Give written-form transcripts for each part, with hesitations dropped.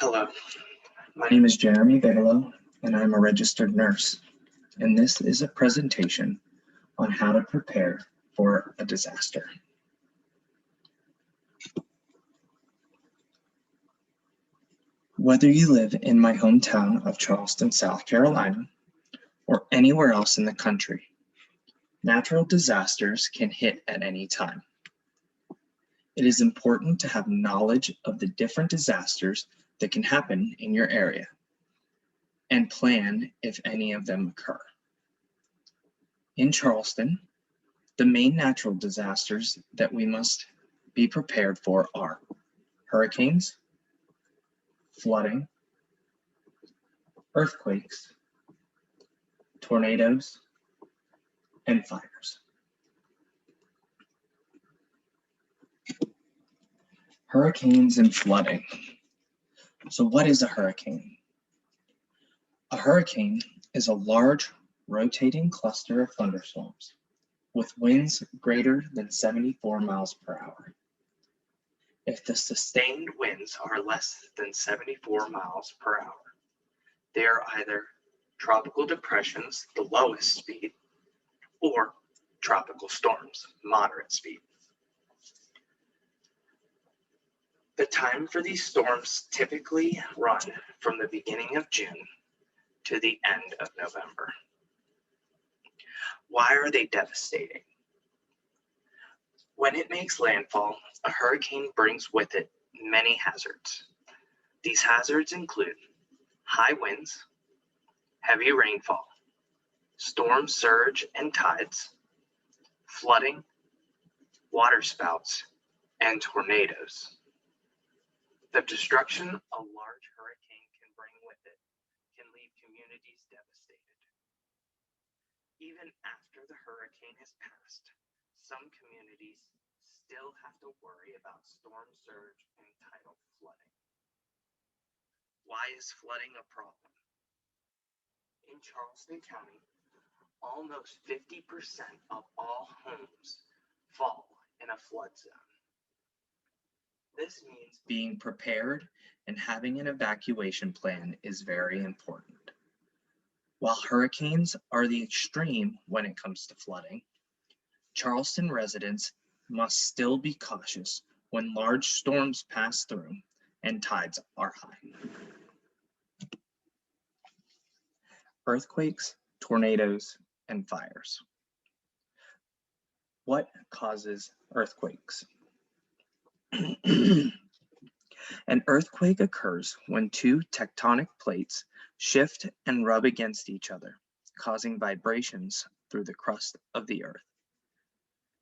Hello, my name is Jeremy Bigelow, and I'm a registered nurse. And this is a presentation on how to prepare for a disaster. Whether you live in my hometown of Charleston, South Carolina, or anywhere else in the country, natural disasters can hit at any time. It is important to have knowledge of the different disasters that can happen in your area and plan if any of them occur. In Charleston, the main natural disasters that we must be prepared for are hurricanes, flooding, earthquakes, tornadoes, and fires. Hurricanes and flooding. So what is a hurricane? A hurricane is a large rotating cluster of thunderstorms with winds greater than 74 miles per hour. If the sustained winds are less than 74 miles per hour, they are either tropical depressions, the lowest speed, or tropical storms, moderate speed. The time for these storms typically run from the beginning of June to the end of November. Why are they devastating? When it makes landfall, a hurricane brings with it many hazards. These hazards include high winds, heavy rainfall, storm surge and tides, flooding, waterspouts, and tornadoes. The destruction a large hurricane can bring with it can leave communities devastated. Even after the hurricane has passed, some communities still have to worry about storm surge and tidal flooding. Why is flooding a problem? In Charleston County, almost 50% of all homes fall in a flood zone. This means being prepared and having an evacuation plan is very important. While hurricanes are the extreme when it comes to flooding, Charleston residents must still be cautious when large storms pass through and tides are high. Earthquakes, tornadoes, and fires. What causes earthquakes? An earthquake occurs when two tectonic plates shift and rub against each other, causing vibrations through the crust of the earth.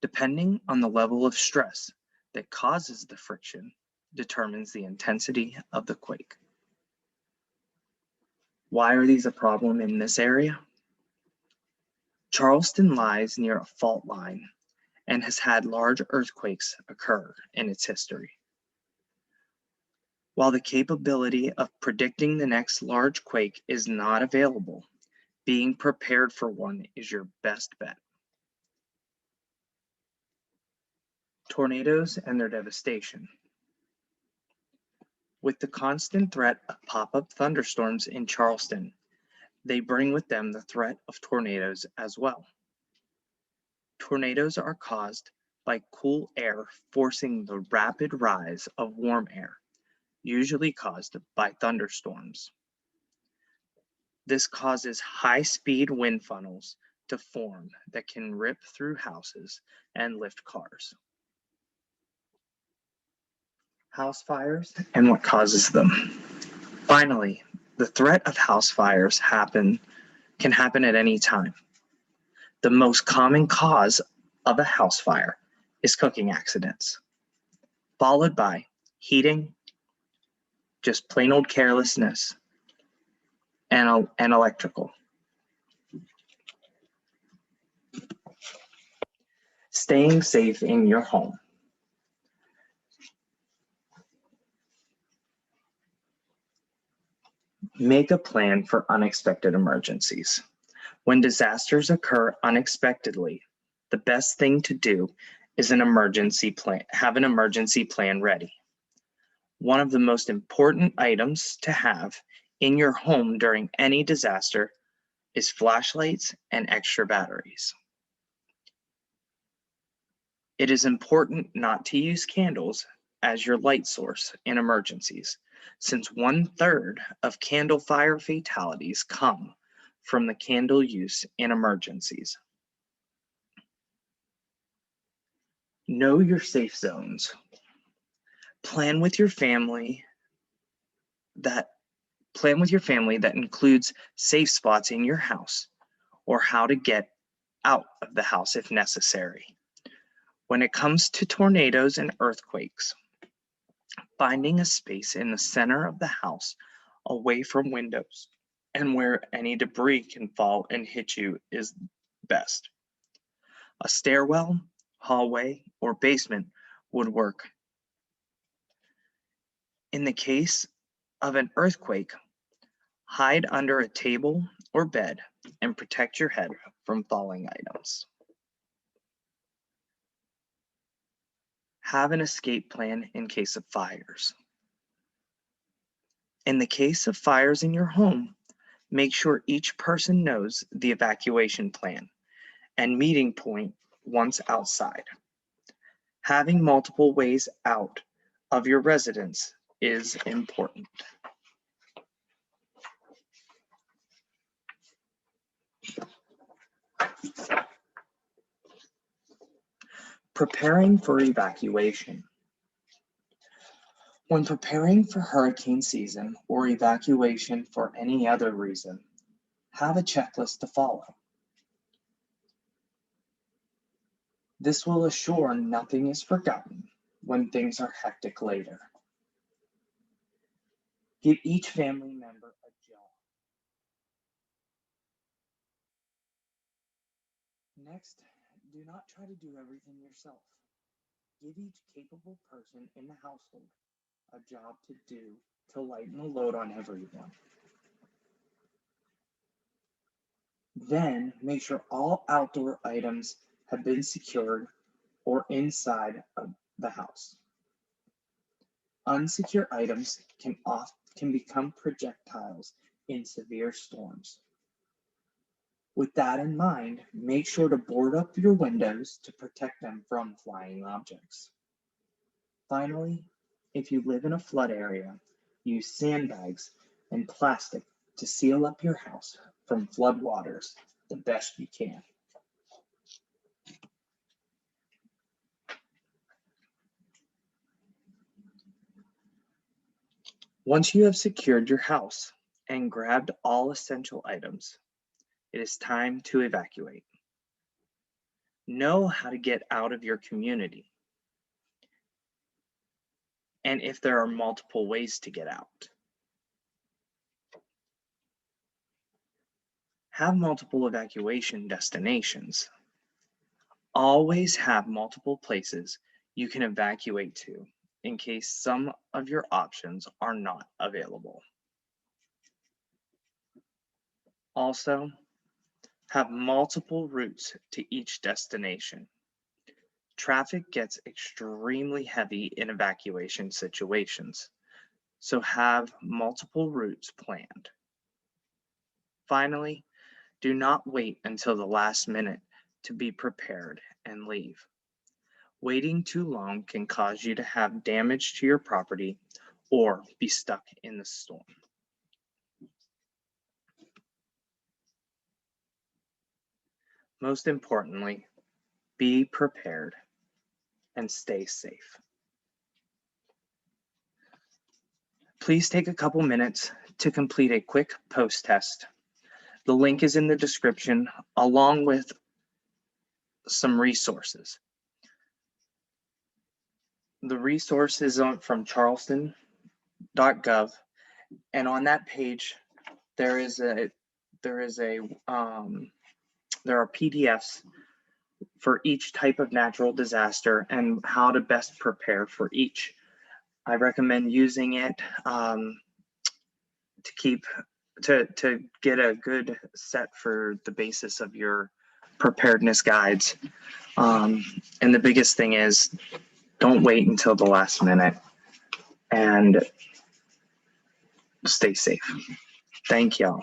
Depending on the level of stress that causes the friction determines the intensity of the quake. Why are these a problem in this area? Charleston lies near a fault line and has had large earthquakes occur in its history. While the capability of predicting the next large quake is not available, being prepared for one is your best bet. Tornadoes and their devastation. With the constant threat of pop-up thunderstorms in Charleston, they bring with them the threat of tornadoes as well. Tornadoes are caused by cool air forcing the rapid rise of warm air, usually caused by thunderstorms. This causes high-speed wind funnels to form that can rip through houses and lift cars. House fires and what causes them. Finally, the threat of house fires can happen at any time. The most common cause of a house fire is cooking accidents, followed by heating, just plain old carelessness, and electrical. Staying safe in your home. Make a plan for unexpected emergencies. When disasters occur unexpectedly, the best thing to do is have an emergency plan ready. One of the most important items to have in your home during any disaster is flashlights and extra batteries. It is important not to use candles as your light source in emergencies, since 1/3 of candle fire fatalities come from the candle use in emergencies. Know your safe zones. Plan with your family that includes safe spots in your house or how to get out of the house if necessary. When it comes to tornadoes and earthquakes, finding a space in the center of the house away from windows and where any debris can fall and hit you is best. A stairwell, hallway, or basement would work. In the case of an earthquake, hide under a table or bed and protect your head from falling items. Have an escape plan in case of fires. In the case of fires in your home, make sure each person knows the evacuation plan and meeting point once outside. Having multiple ways out of your residence is important. Preparing for evacuation. When preparing for hurricane season or evacuation for any other reason, have a checklist to follow. This will assure nothing is forgotten when things are hectic later. Give each family member a job. Next, do not try to do everything yourself. Give each capable person in the household a job to do to lighten the load on everyone. Then make sure all outdoor items have been secured or inside of the house. Unsecure items can become projectiles in severe storms. With that in mind, make sure to board up your windows to protect them from flying objects. Finally, if you live in a flood area, use sandbags and plastic to seal up your house from flood waters the best you can. Once you have secured your house and grabbed all essential items, it is time to evacuate. Know how to get out of your community and if there are multiple ways to get out. Have multiple evacuation destinations. Always have multiple places you can evacuate to in case some of your options are not available. Also, have multiple routes to each destination. Traffic gets extremely heavy in evacuation situations, so have multiple routes planned. Finally, do not wait until the last minute to be prepared and leave. Waiting too long can cause you to have damage to your property or be stuck in the storm. Most importantly, be prepared and stay safe. Please take a couple minutes to complete a quick post test. The link is in the description along with some resources. The resource is from charleston.gov, and on that page there are PDFs for each type of natural disaster and how to best prepare for each. I recommend using it to get a good set for the basis of your preparedness guides. And the biggest thing is don't wait until the last minute and stay safe. Thank y'all.